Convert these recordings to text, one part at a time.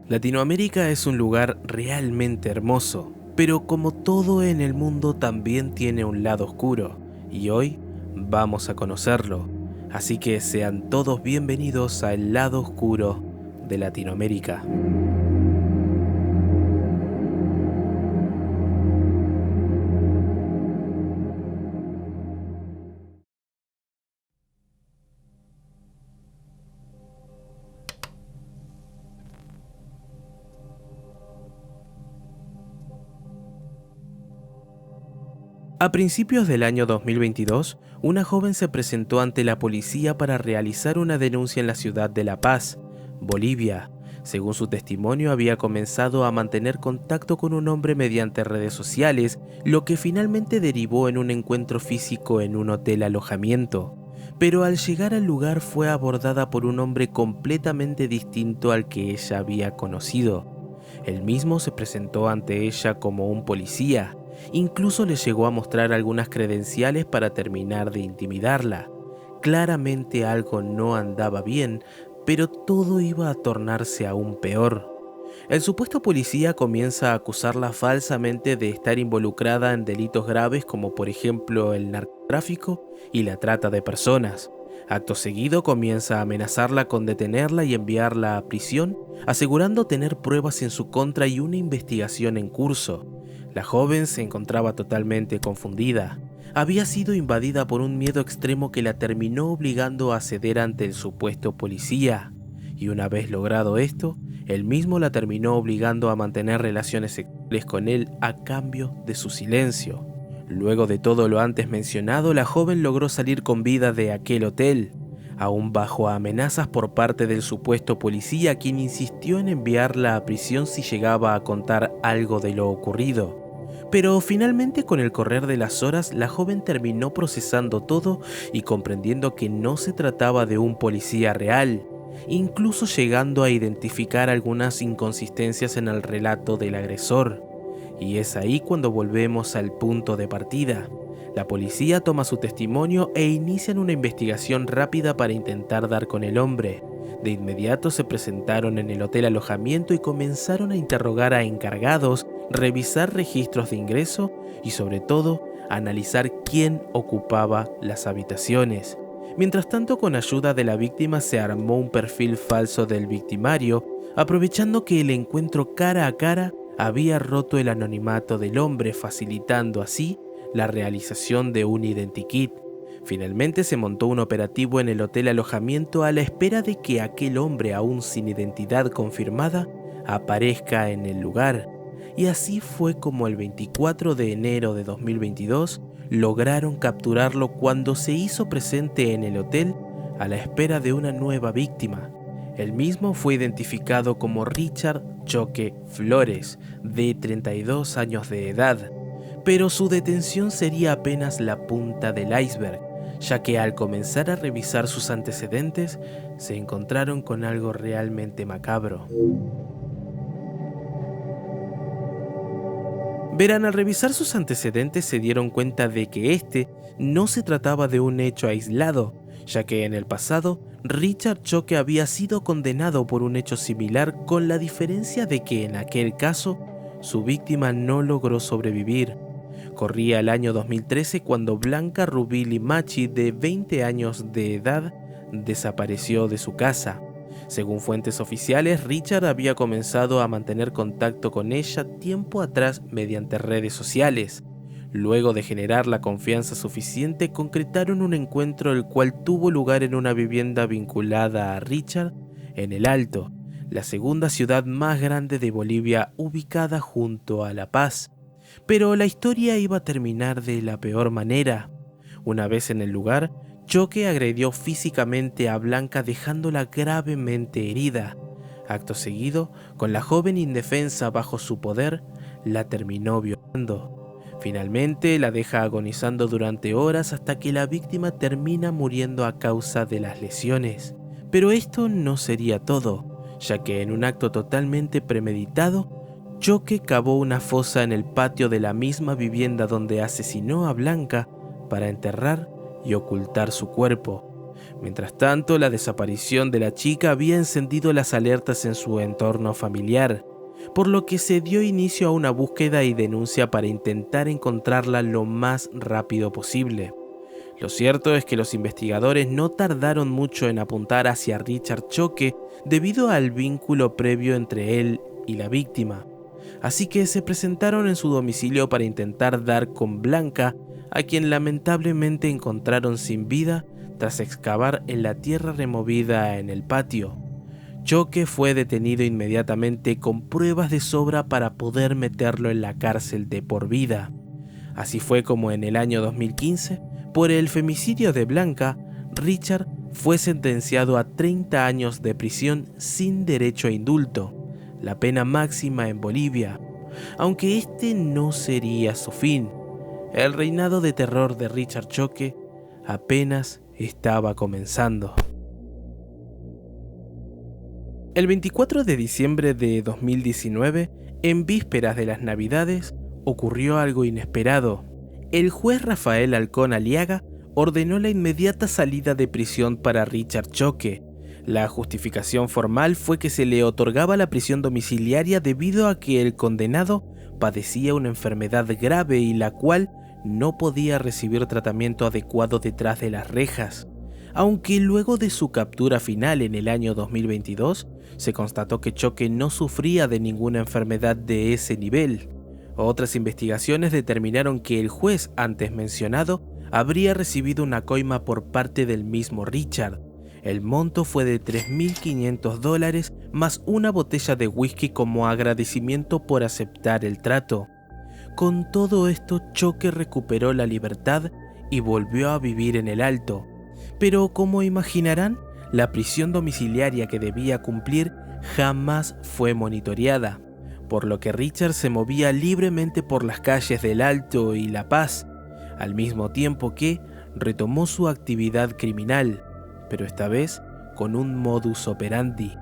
Latinoamérica es un lugar realmente hermoso, pero como todo en el mundo también tiene un lado oscuro, y hoy vamos a conocerlo. Así que sean todos bienvenidos al lado oscuro de Latinoamérica. A principios del año 2022, una joven se presentó ante la policía para realizar una denuncia en la ciudad de La Paz, Bolivia. Según su testimonio, había comenzado a mantener contacto con un hombre mediante redes sociales, lo que finalmente derivó en un encuentro físico en un hotel alojamiento. Pero al llegar al lugar fue abordada por un hombre completamente distinto al que ella había conocido. Él mismo se presentó ante ella como un policía. Incluso le llegó a mostrar algunas credenciales para terminar de intimidarla. Claramente algo no andaba bien, pero todo iba a tornarse aún peor. El supuesto policía comienza a acusarla falsamente de estar involucrada en delitos graves como por ejemplo el narcotráfico y la trata de personas. Acto seguido comienza a amenazarla con detenerla y enviarla a prisión, asegurando tener pruebas en su contra y una investigación en curso. La joven se encontraba totalmente confundida. Había sido invadida por un miedo extremo que la terminó obligando a ceder ante el supuesto policía. Y una vez logrado esto, él mismo la terminó obligando a mantener relaciones sexuales con él a cambio de su silencio. Luego de todo lo antes mencionado, la joven logró salir con vida de aquel hotel, aún bajo amenazas por parte del supuesto policía, quien insistió en enviarla a prisión si llegaba a contar algo de lo ocurrido. Pero finalmente, con el correr de las horas, la joven terminó procesando todo y comprendiendo que no se trataba de un policía real, incluso llegando a identificar algunas inconsistencias en el relato del agresor. Y es ahí cuando volvemos al punto de partida. La policía toma su testimonio e inician una investigación rápida para intentar dar con el hombre. De inmediato se presentaron en el hotel alojamiento y comenzaron a interrogar a encargados, revisar registros de ingreso y sobre todo analizar quién ocupaba las habitaciones. Mientras tanto, con ayuda de la víctima se armó un perfil falso del victimario, aprovechando que el encuentro cara a cara había roto el anonimato del hombre, facilitando así la realización de un identikit. Finalmente se montó un operativo en el hotel alojamiento a la espera de que aquel hombre, aún sin identidad confirmada, aparezca en el lugar. Y así fue como el 24 de enero de 2022 lograron capturarlo cuando se hizo presente en el hotel a la espera de una nueva víctima. El mismo fue identificado como Richard Choque Flores, de 32 años de edad, pero su detención sería apenas la punta del iceberg, ya que al comenzar a revisar sus antecedentes, se encontraron con algo realmente macabro. Verán, al revisar sus antecedentes se dieron cuenta de que este no se trataba de un hecho aislado, ya que en el pasado Richard Choque había sido condenado por un hecho similar, con la diferencia de que en aquel caso su víctima no logró sobrevivir. Corría el año 2013 cuando Blanca Rubí Limachi, de 20 años de edad, desapareció de su casa. Según fuentes oficiales, Richard había comenzado a mantener contacto con ella tiempo atrás mediante redes sociales. Luego de generar la confianza suficiente, concretaron un encuentro el cual tuvo lugar en una vivienda vinculada a Richard en El Alto, la segunda ciudad más grande de Bolivia, ubicada junto a La Paz. Pero la historia iba a terminar de la peor manera. Una vez en el lugar, Choque agredió físicamente a Blanca, dejándola gravemente herida. Acto seguido, con la joven indefensa bajo su poder, la terminó violando. Finalmente la deja agonizando durante horas hasta que la víctima termina muriendo a causa de las lesiones. Pero esto no sería todo, ya que en un acto totalmente premeditado, Choque cavó una fosa en el patio de la misma vivienda donde asesinó a Blanca para enterrar y ocultar su cuerpo. Mientras tanto, la desaparición de la chica había encendido las alertas en su entorno familiar, por lo que se dio inicio a una búsqueda y denuncia para intentar encontrarla lo más rápido posible. Lo cierto es que los investigadores no tardaron mucho en apuntar hacia Richard Choque debido al vínculo previo entre él y la víctima. Así que se presentaron en su domicilio para intentar dar con Blanca, a quien lamentablemente encontraron sin vida tras excavar en la tierra removida en el patio. Choque fue detenido inmediatamente con pruebas de sobra para poder meterlo en la cárcel de por vida. Así fue como en el año 2015, por el femicidio de Blanca, Richard fue sentenciado a 30 años de prisión sin derecho a indulto, la pena máxima en Bolivia. Aunque este no sería su fin, el reinado de terror de Richard Choque apenas estaba comenzando. El 24 de diciembre de 2019, en vísperas de las Navidades, ocurrió algo inesperado. El juez Rafael Halcón Aliaga ordenó la inmediata salida de prisión para Richard Choque. La justificación formal fue que se le otorgaba la prisión domiciliaria debido a que el condenado padecía una enfermedad grave y la cual no podía recibir tratamiento adecuado detrás de las rejas. Aunque luego de su captura final en el año 2022, se constató que Choque no sufría de ninguna enfermedad de ese nivel. Otras investigaciones determinaron que el juez antes mencionado habría recibido una coima por parte del mismo Richard. El monto fue de $3.500 más una botella de whisky como agradecimiento por aceptar el trato. Con todo esto, Choque recuperó la libertad y volvió a vivir en el Alto. Pero como imaginarán, la prisión domiciliaria que debía cumplir jamás fue monitoreada, por lo que Richard se movía libremente por las calles del Alto y La Paz, al mismo tiempo que retomó su actividad criminal, pero esta vez con un modus operandi.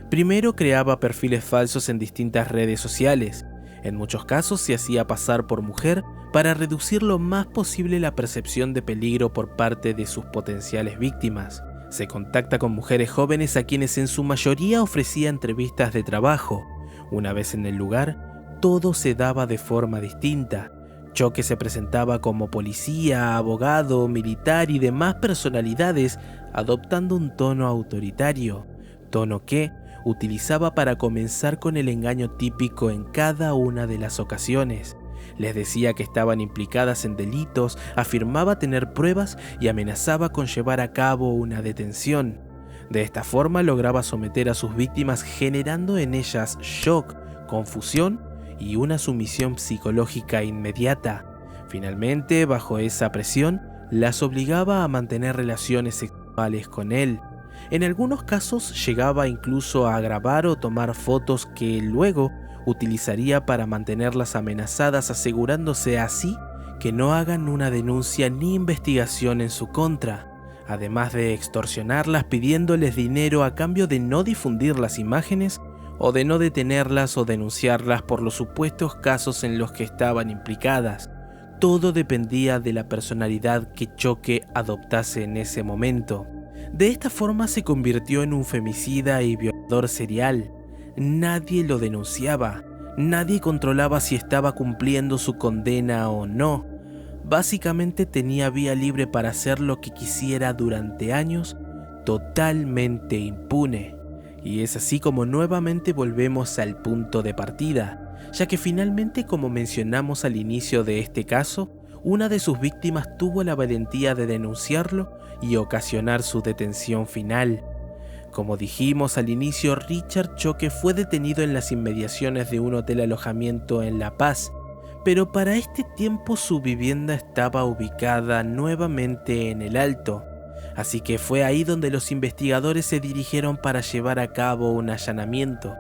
Primero creaba perfiles falsos en distintas redes sociales. En muchos casos se hacía pasar por mujer para reducir lo más posible la percepción de peligro por parte de sus potenciales víctimas. Se contacta con mujeres jóvenes a quienes en su mayoría ofrecía entrevistas de trabajo. Una vez en el lugar, todo se daba de forma distinta. Choque se presentaba como policía, abogado, militar y demás personalidades, adoptando un tono autoritario, tono que utilizaba para comenzar con el engaño típico en cada una de las ocasiones. Les decía que estaban implicadas en delitos, afirmaba tener pruebas y amenazaba con llevar a cabo una detención. De esta forma lograba someter a sus víctimas generando en ellas shock, confusión y una sumisión psicológica inmediata. Finalmente, bajo esa presión, las obligaba a mantener relaciones sexuales con él. En algunos casos llegaba incluso a grabar o tomar fotos que luego utilizaría para mantenerlas amenazadas, asegurándose así que no hagan una denuncia ni investigación en su contra, además de extorsionarlas pidiéndoles dinero a cambio de no difundir las imágenes o de no detenerlas o denunciarlas por los supuestos casos en los que estaban implicadas. Todo dependía de la personalidad que Choque adoptase en ese momento. De esta forma se convirtió en un femicida y violador serial. Nadie lo denunciaba, nadie controlaba si estaba cumpliendo su condena o no. Básicamente tenía vía libre para hacer lo que quisiera durante años, totalmente impune. Y es así como nuevamente volvemos al punto de partida, ya que finalmente, como mencionamos al inicio de este caso, una de sus víctimas tuvo la valentía de denunciarlo y ocasionar su detención final. Como dijimos al inicio, Richard Choque fue detenido en las inmediaciones de un hotel alojamiento en La Paz, pero para este tiempo su vivienda estaba ubicada nuevamente en el Alto, así que fue ahí donde los investigadores se dirigieron para llevar a cabo un allanamiento,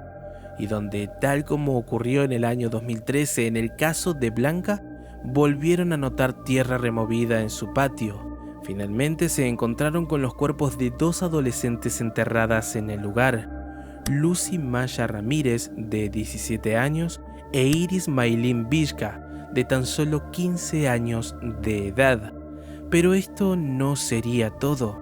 y donde, tal como ocurrió en el año 2013 en el caso de Blanca, volvieron a notar tierra removida en su patio. Finalmente se encontraron con los cuerpos de dos adolescentes enterradas en el lugar, Lucy Maya Ramírez, de 17 años, e Iris Maylin Vizca, de tan solo 15 años de edad. Pero esto no sería todo.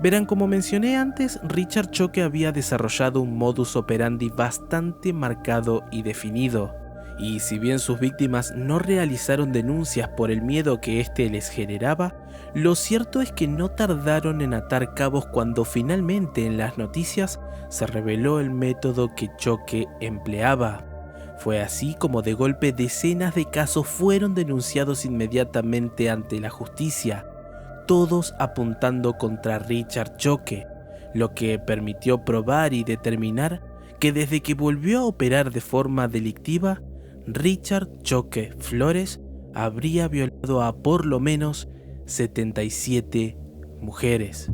Verán, como mencioné antes, Richard Choque había desarrollado un modus operandi bastante marcado y definido. Y si bien sus víctimas no realizaron denuncias por el miedo que éste les generaba, lo cierto es que no tardaron en atar cabos cuando finalmente en las noticias se reveló el método que Choque empleaba. Fue así como de golpe decenas de casos fueron denunciados inmediatamente ante la justicia, todos apuntando contra Richard Choque, lo que permitió probar y determinar que desde que volvió a operar de forma delictiva, Richard Choque Flores habría violado a por lo menos 77 mujeres.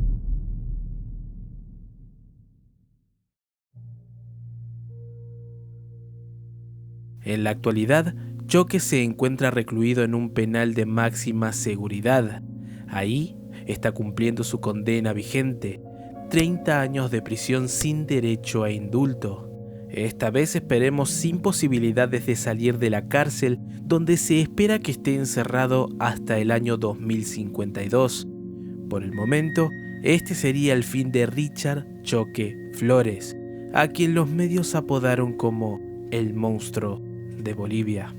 En la actualidad, Choque se encuentra recluido en un penal de máxima seguridad. Ahí está cumpliendo su condena vigente, 30 años de prisión sin derecho a indulto. Esta vez esperemos sin posibilidades de salir de la cárcel, donde se espera que esté encerrado hasta el año 2052. Por el momento, este sería el fin de Richard Choque Flores, a quien los medios apodaron como el monstruo de Bolivia.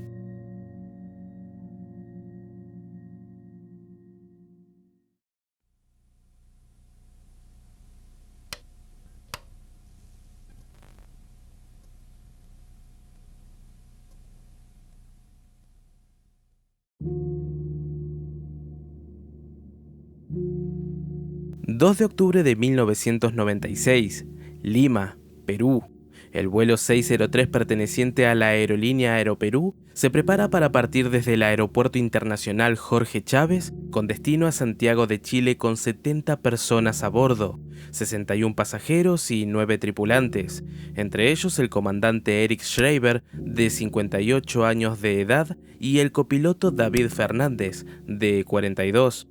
...2 de octubre de 1996, Lima, Perú. El vuelo 603 perteneciente a la aerolínea Aeroperú se prepara para partir desde el Aeropuerto Internacional Jorge Chávez con destino a Santiago de Chile con 70 personas a bordo, 61 pasajeros y 9 tripulantes, entre ellos el comandante Eric Schreiber, de 58 años de edad, y el copiloto David Fernández, de 42.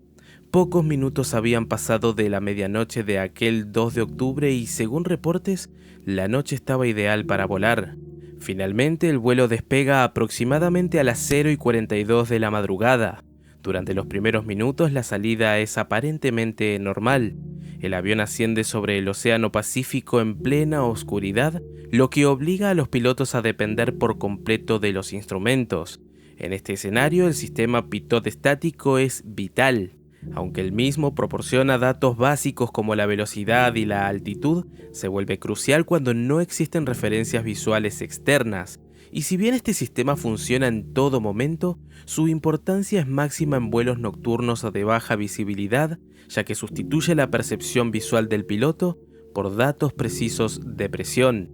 Pocos minutos habían pasado de la medianoche de aquel 2 de octubre y, según reportes, la noche estaba ideal para volar. Finalmente, el vuelo despega aproximadamente a las 0:42 de la madrugada. Durante los primeros minutos, la salida es aparentemente normal. El avión asciende sobre el Océano Pacífico en plena oscuridad, lo que obliga a los pilotos a depender por completo de los instrumentos. En este escenario, el sistema pitot estático es vital. Aunque el mismo proporciona datos básicos como la velocidad y la altitud, se vuelve crucial cuando no existen referencias visuales externas. Y si bien este sistema funciona en todo momento, su importancia es máxima en vuelos nocturnos o de baja visibilidad, ya que sustituye la percepción visual del piloto por datos precisos de presión.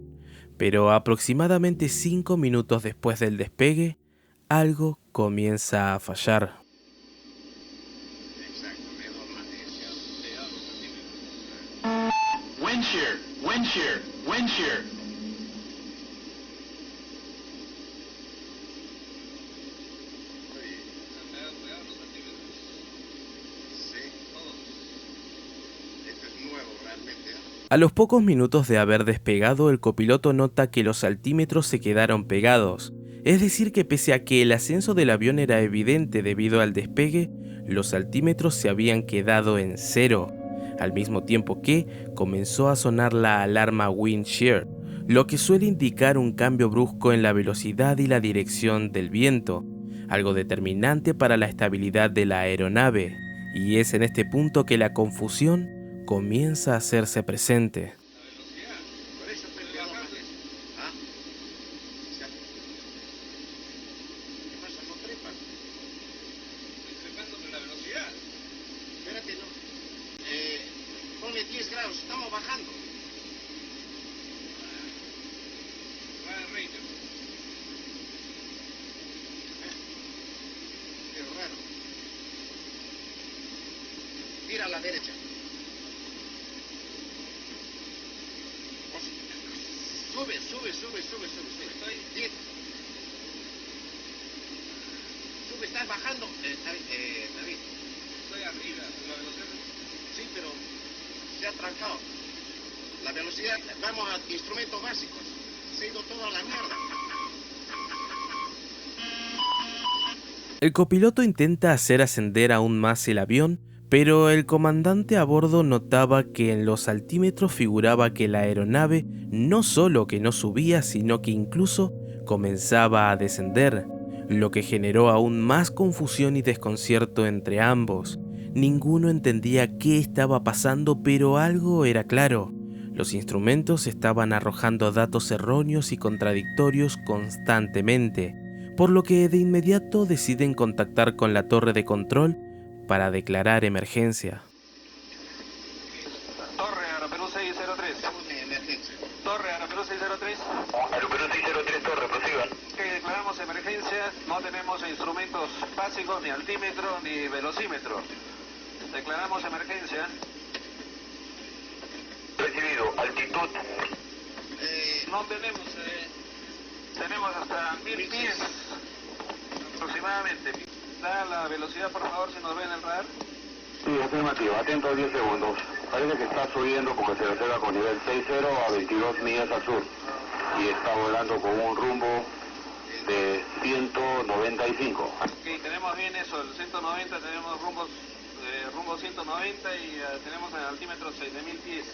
Pero aproximadamente 5 minutos después del despegue, algo comienza a fallar. Wind shear, wind shear. A los pocos minutos de haber despegado, el copiloto nota que los altímetros se quedaron pegados. Es decir que pese a que el ascenso del avión era evidente debido al despegue, los altímetros se habían quedado en cero. Al mismo tiempo que comenzó a sonar la alarma wind shear, lo que suele indicar un cambio brusco en la velocidad y la dirección del viento, algo determinante para la estabilidad de la aeronave, y es en este punto que la confusión comienza a hacerse presente. Ponle 10 grados, estamos bajando. Qué raro. Mira a la derecha. Sube. Sube, estás bajando. David. Estoy arriba, la velocidad. Sí, pero se ha trancado. La velocidad, vamos a instrumentos básicos. Se ha ido toda la mierda. El copiloto intenta hacer ascender aún más el avión, Pero el comandante a bordo notaba que en los altímetros figuraba que la aeronave no solo que no subía, sino que incluso comenzaba a descender, lo que generó aún más confusión y desconcierto entre ambos. Ninguno entendía qué estaba pasando, pero algo era claro: los instrumentos estaban arrojando datos erróneos y contradictorios constantemente, por lo que de inmediato deciden contactar con la torre de control para declarar emergencia. Torre, Aeroperú 603. Estamos en emergencia. Torre, Aeroperú 603. Aeroperú 603, torre, prosigan. Declaramos emergencia, no tenemos instrumentos básicos, ni altímetro, ni velocímetro. Declaramos emergencia. Recibido, altitud. No tenemos, tenemos hasta 1000 pies aproximadamente. Da la velocidad, por favor, si nos ven el radar. Sí, afirmativo, atento 10 segundos. Parece que está subiendo porque se reserva con nivel 60 a 22 millas al sur. Y está volando con un rumbo de 195. Ok, tenemos bien eso, el 190, tenemos rumbo 190 y tenemos el altímetro 6000 pies.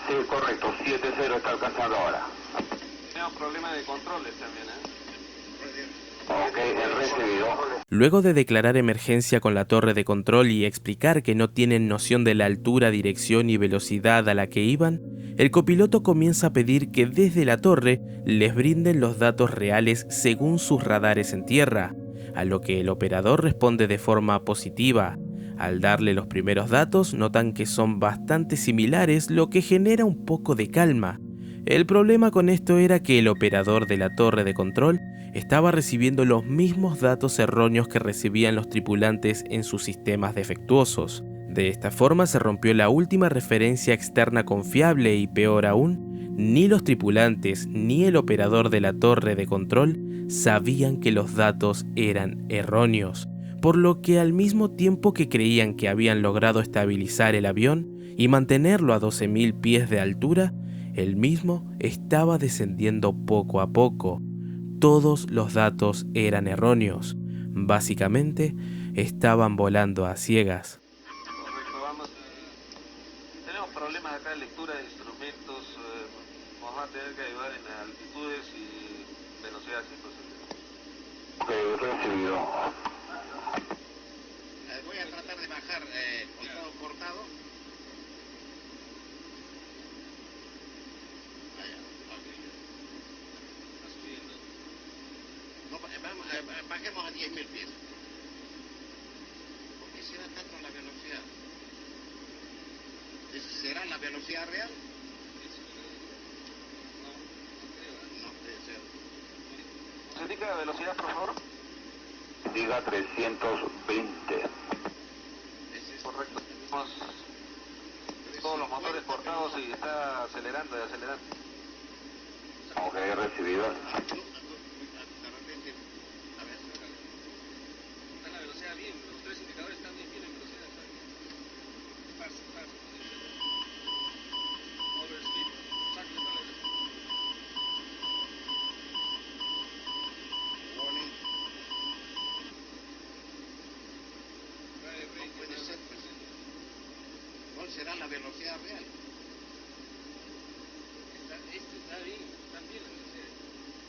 Sí, correcto, 70 está alcanzando ahora. Tenemos problemas de controles también, Ok, el recibido. Luego de declarar emergencia con la torre de control y explicar que no tienen noción de la altura, dirección y velocidad a la que iban, el copiloto comienza a pedir que desde la torre les brinden los datos reales según sus radares en tierra, a lo que el operador responde de forma positiva. Al darle los primeros datos, notan que son bastante similares, lo que genera un poco de calma. El problema con esto era que el operador de la torre de control estaba recibiendo los mismos datos erróneos que recibían los tripulantes en sus sistemas defectuosos. De esta forma se rompió la última referencia externa confiable y, peor aún, ni los tripulantes ni el operador de la torre de control sabían que los datos eran erróneos, por lo que al mismo tiempo que creían que habían logrado estabilizar el avión y mantenerlo a 12.000 pies de altura, el mismo estaba descendiendo poco a poco. Todos los datos eran erróneos. Básicamente, estaban volando a ciegas. Correcto, vamos. Tenemos problemas acá de lectura de instrumentos. Vamos a tener que ayudar en altitudes y velocidades. Ok, recibido. Voy a tratar de bajar contado cortado. No, bajemos a 10.000 pies. ¿Por qué será tanto la velocidad? ¿Será la velocidad real? No puede ser. ¿Se indica la velocidad, por favor? Diga 320. Correcto. Tenemos todos los motores cortados y está acelerando y acelerando. Ok, recibido. De repente, a ver. Está la velocidad bien, los tres indicadores están bien en velocidad. Pasa. Overspeed. Exacto, está la velocidad. Warning. No puede ser, pues. ¿Cuál será la velocidad real? Está bien la velocidad.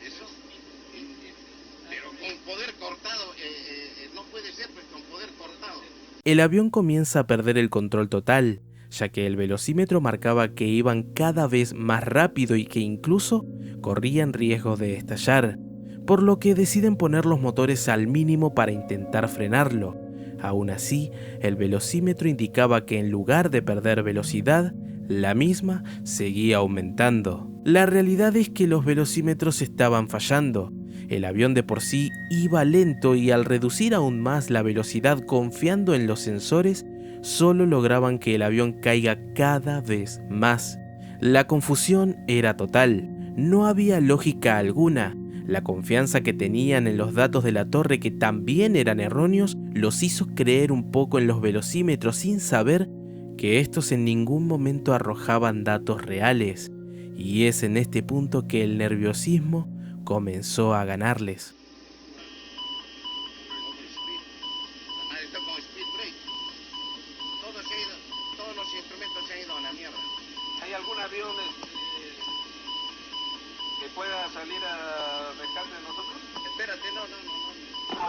Eso. Pero con poder cortado, no puede ser, pues con poder cortado. El avión comienza a perder el control total, ya que el velocímetro marcaba que iban cada vez más rápido y que incluso corrían riesgo de estallar, por lo que deciden poner los motores al mínimo para intentar frenarlo. Aún así, el velocímetro indicaba que en lugar de perder velocidad, la misma seguía aumentando. La realidad es que los velocímetros estaban fallando. El avión de por sí iba lento y al reducir aún más la velocidad confiando en los sensores, solo lograban que el avión caiga cada vez más. La confusión era total, no había lógica alguna. La confianza que tenían en los datos de la torre, que también eran erróneos, los hizo creer un poco en los velocímetros sin saber que estos en ningún momento arrojaban datos reales. Y es en este punto que el nerviosismo comenzó a ganarles. Overspeed. Está con speed brake.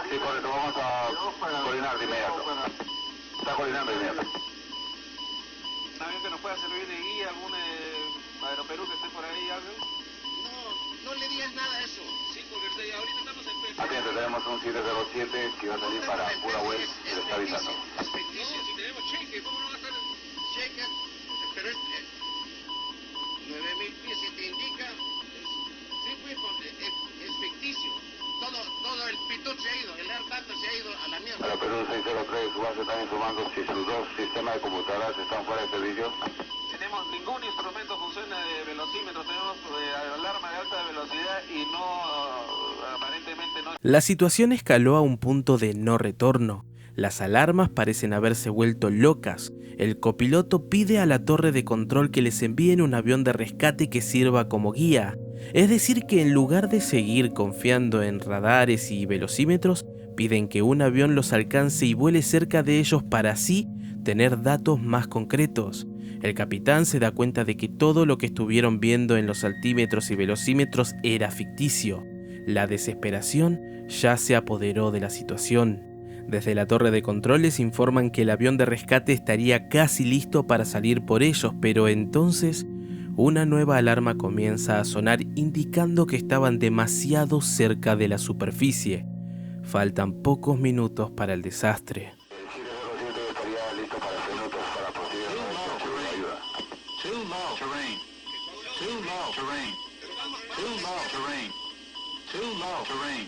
Sí, correcto, vamos a coordinar de inmediato. Está coordinando de inmediato. ¿Un avión que nos pueda servir de guía, algún Aeroperú que esté por ahí, algo? No le digas nada a eso. Sí, porque ahorita estamos en PC. Atiende, tenemos un 707 que va a salir para Pura West y le está avisando. Es ficticio. No, si tenemos cheque, ¿cómo no va a estar? Checa, pero 9.000 pies si te indica, sí, pues, es ficticio. Todo el pitón se ha ido, el AirData se ha ido a la mierda. Para Perú 603, su base está informando si sus dos sistemas de computadoras están fuera de servicio. Tenemos ningún instrumento funciona de velocímetro, tenemos alarma de alta velocidad y no, aparentemente no. La situación escaló a un punto de no retorno. Las alarmas parecen haberse vuelto locas. El copiloto pide a la torre de control que les envíen un avión de rescate que sirva como guía. Es decir que en lugar de seguir confiando en radares y velocímetros, piden que un avión los alcance y vuele cerca de ellos para así tener datos más concretos. El capitán se da cuenta de que todo lo que estuvieron viendo en los altímetros y velocímetros era ficticio. La desesperación ya se apoderó de la situación. Desde la torre de control les informan que el avión de rescate estaría casi listo para salir por ellos, pero entonces una nueva alarma comienza a sonar indicando que estaban demasiado cerca de la superficie. Faltan pocos minutos para el desastre. El 707 estaría listo para 6 minutos para proseguir con la ayuda. Too low terrain. Too low terrain. Too low terrain. Too low terrain.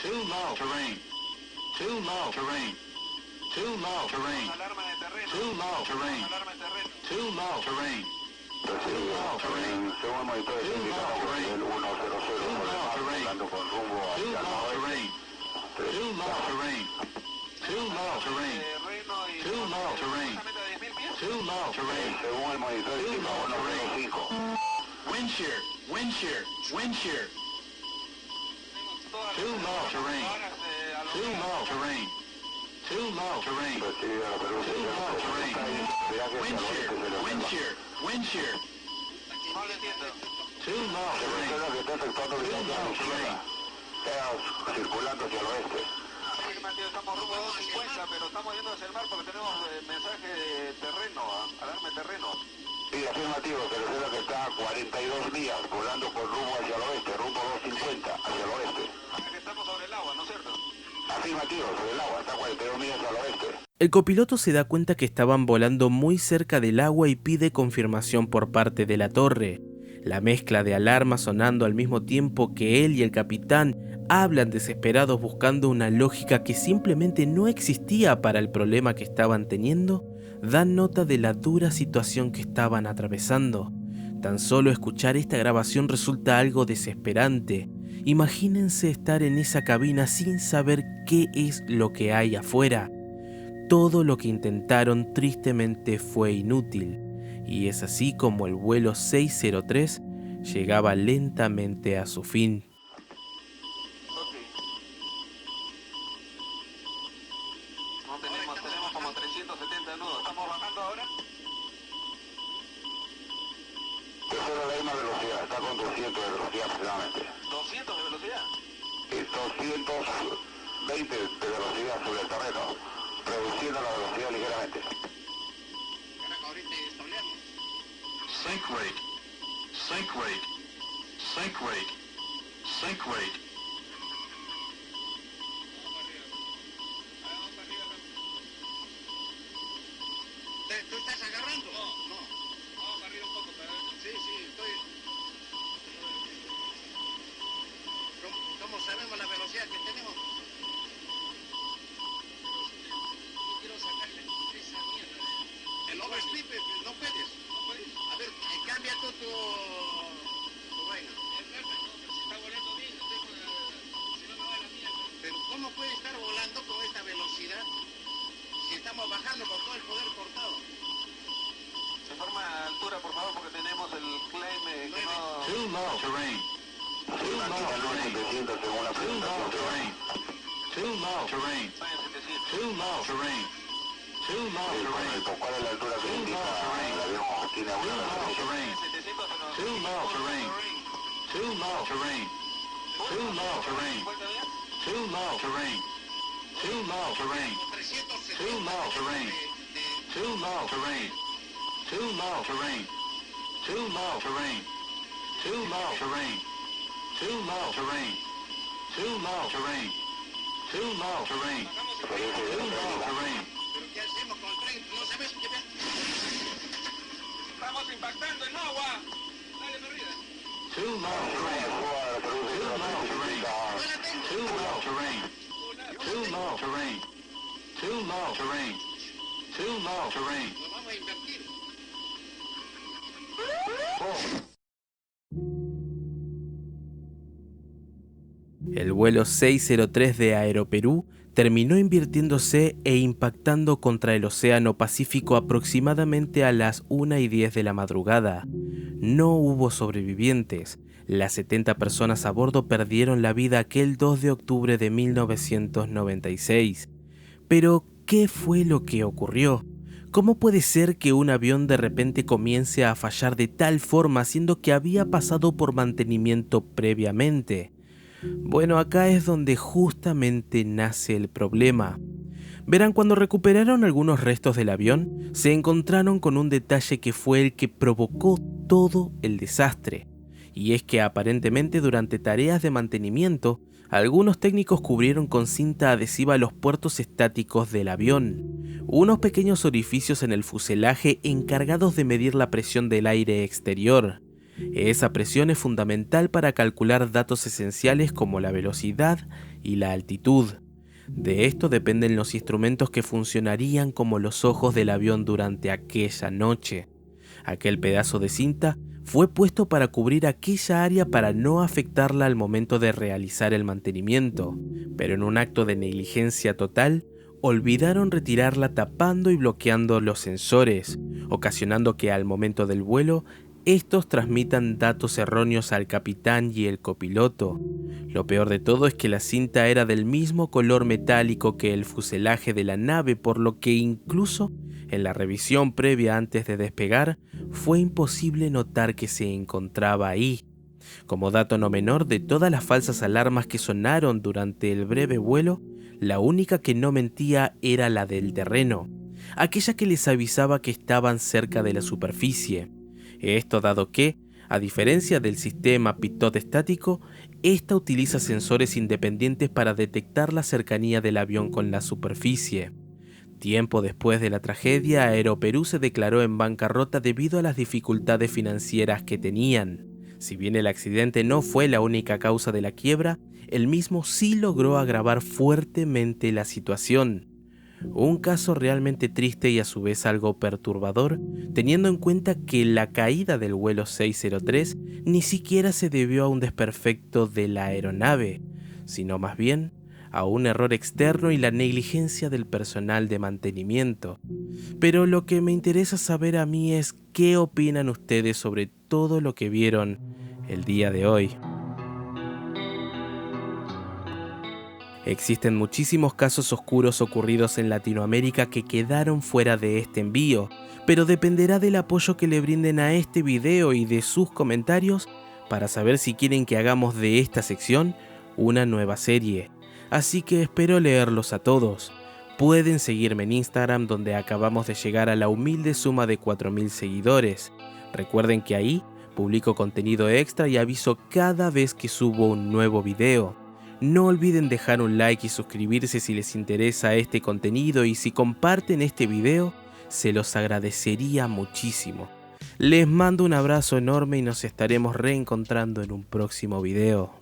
Too low terrain. Too low terrain. Too low terrain. Alarma de terreno. Too low terrain. Alarma de terreno. Too low terrain. Según el monitor de indicamos el 100, volando con rumbo hacia el noroeste. Too low terrain. Too low terrain. Terreno y Too low terrain. justamente a 10.000 pies. Too low terrain. Según el monitor indicamos 105. Wind shear. Wind shear. Wind shear. Todas Too low terrain. horas a los Too low terrain. Too low terrain. Recibido la Perú Too low terrain. Wind shear. Wind shear. Wind shear. No lo entiendo. Too low terrain. Recuerda que está efectuando orientación a la izquierda. Está circulando hacia el oeste. Sí, Mateo, estamos rumbo a 250, pero estamos yendo hacia el mar porque tenemos mensaje de terreno, alarma de terreno. Sí, afirmativo, se recuerda que está a 42 millas volando con rumbo hacia el oeste, rumbo 250 hacia el oeste. Que estamos sobre el agua, ¿no es cierto? Afirmativo, sobre el agua, está a 42 millas al oeste. El copiloto se da cuenta que estaban volando muy cerca del agua y pide confirmación por parte de la torre. La mezcla de alarmas sonando al mismo tiempo que él y el capitán hablan desesperados buscando una lógica que simplemente no existía para el problema que estaban teniendo, dan nota de la dura situación que estaban atravesando. Tan solo escuchar esta grabación resulta algo desesperante. Imagínense estar en esa cabina sin saber qué es lo que hay afuera. Todo lo que intentaron tristemente fue inútil. Y es así como el vuelo 603 llegaba lentamente a su fin. Ok. No tenemos como 370 nudos. ¿Estamos bajando ahora? Tercero, la misma velocidad, está con 200 de velocidad aproximadamente. ¿200 de velocidad? 220 de velocidad sobre el terreno, reduciendo la velocidad ligeramente. Carajo, ahorita estableamos. Sync rate. Sync rate. Sync rate. Sync rate. ¿Tú estás agarrando? No. Vamos para arriba un poco para ver. Sí, estoy. ¿Cómo sabemos la velocidad que tenemos? Yo quiero sacarle esa mierda. El overspeed no puedes. A ver, cambia tú tu vaina. Es verdad, no, pero si está volando bien, no tengo si no me va la mierda. Pero ¿cómo puede estar volando con esta velocidad si estamos bajando con todo el poder cortado? Se forma altura, por favor, porque tenemos el claim que no... Too low terrain. Too low terrain. 700 según la Too low presentación. terrain. Too low terrain. Está en 700. Too low terrain. Too low terrain. ¿Cuál es la altura que indica el avión? Tiene Too una low referencia. terrain. 700 en los... Too low terrain. Too low terrain. Too low terrain. ¿Cuenta bien? Too low terrain. Too low terrain. 370 Too low terrain. Too low terrain. Too low terrain. Too low terrain. Too low terrain. Too low terrain. Too low terrain. Too low terrain. Too low terrain. ¿Pero qué hacemos con el tren? No sabes qué ver. Estamos impactando en agua. Dale, Merrida. Too low terrain. Too low terrain. Too low terrain. Too low terrain. Too low terrain. Too low terrain. Nos vamos a invertir. El vuelo 603 de Aeroperú terminó invirtiéndose e impactando contra el Océano Pacífico aproximadamente a las 1:10 de la madrugada. No hubo sobrevivientes. Las 70 personas a bordo perdieron la vida aquel 2 de octubre de 1996. Pero, ¿qué fue lo que ocurrió? ¿Cómo puede ser que un avión de repente comience a fallar de tal forma siendo que había pasado por mantenimiento previamente? Bueno, acá es donde justamente nace el problema. Verán, cuando recuperaron algunos restos del avión, se encontraron con un detalle que fue el que provocó todo el desastre. Y es que aparentemente durante tareas de mantenimiento, algunos técnicos cubrieron con cinta adhesiva los puertos estáticos del avión, unos pequeños orificios en el fuselaje encargados de medir la presión del aire exterior. Esa presión es fundamental para calcular datos esenciales como la velocidad y la altitud. De esto dependen los instrumentos que funcionarían como los ojos del avión durante aquella noche. Aquel pedazo de cinta fue puesto para cubrir aquella área para no afectarla al momento de realizar el mantenimiento, pero en un acto de negligencia total, olvidaron retirarla tapando y bloqueando los sensores, ocasionando que al momento del vuelo, estos transmitan datos erróneos al capitán y el copiloto. Lo peor de todo es que la cinta era del mismo color metálico que el fuselaje de la nave, por lo que incluso en la revisión previa antes de despegar, fue imposible notar que se encontraba ahí. Como dato no menor, de todas las falsas alarmas que sonaron durante el breve vuelo, la única que no mentía era la del terreno, aquella que les avisaba que estaban cerca de la superficie. Esto dado que, a diferencia del sistema pitot estático, esta utiliza sensores independientes para detectar la cercanía del avión con la superficie. Tiempo después de la tragedia, Aeroperú se declaró en bancarrota debido a las dificultades financieras que tenían. Si bien el accidente no fue la única causa de la quiebra, el mismo sí logró agravar fuertemente la situación. Un caso realmente triste y a su vez algo perturbador, teniendo en cuenta que la caída del vuelo 603 ni siquiera se debió a un desperfecto de la aeronave, sino más bien a un error externo y la negligencia del personal de mantenimiento. Pero lo que me interesa saber a mí es qué opinan ustedes sobre todo lo que vieron el día de hoy. Existen muchísimos casos oscuros ocurridos en Latinoamérica que quedaron fuera de este envío, pero dependerá del apoyo que le brinden a este video y de sus comentarios para saber si quieren que hagamos de esta sección una nueva serie. Así que espero leerlos a todos. Pueden seguirme en Instagram, donde acabamos de llegar a la humilde suma de 4000 seguidores. Recuerden que ahí publico contenido extra y aviso cada vez que subo un nuevo video. No olviden dejar un like y suscribirse si les interesa este contenido, y si comparten este video, se los agradecería muchísimo. Les mando un abrazo enorme y nos estaremos reencontrando en un próximo video.